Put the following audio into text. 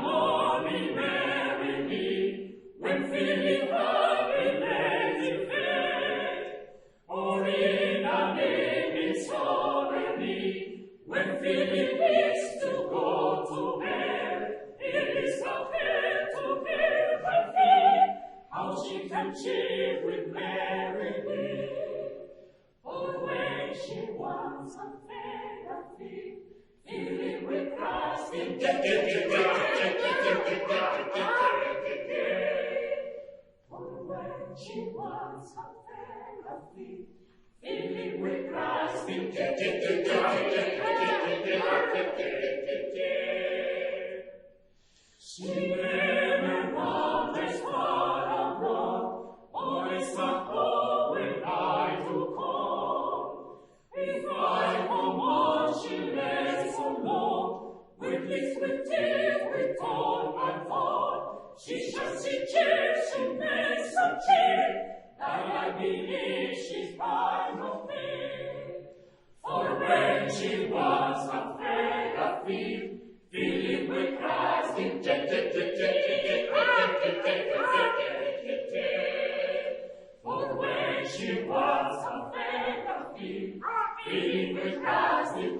morning merrily, when feeling happy let it fade, or in a living sorrow, when feeling is to go to bed, it is a care to give her feet, how she can cheer with merrily. For when she wants a therapy, feeling with Christ in For when she wants a therapy, feeling with Christ in She never wanders far abroad, or is not home when I do call. If I come on, she lays alone, with lips, with teeth, with tongue and thought. She shall see cheer, she makes some cheer, that I believe she's by no fear. For when she wants a therapy, feeling with Christ in For when she wants a therapy, feeling with Christ in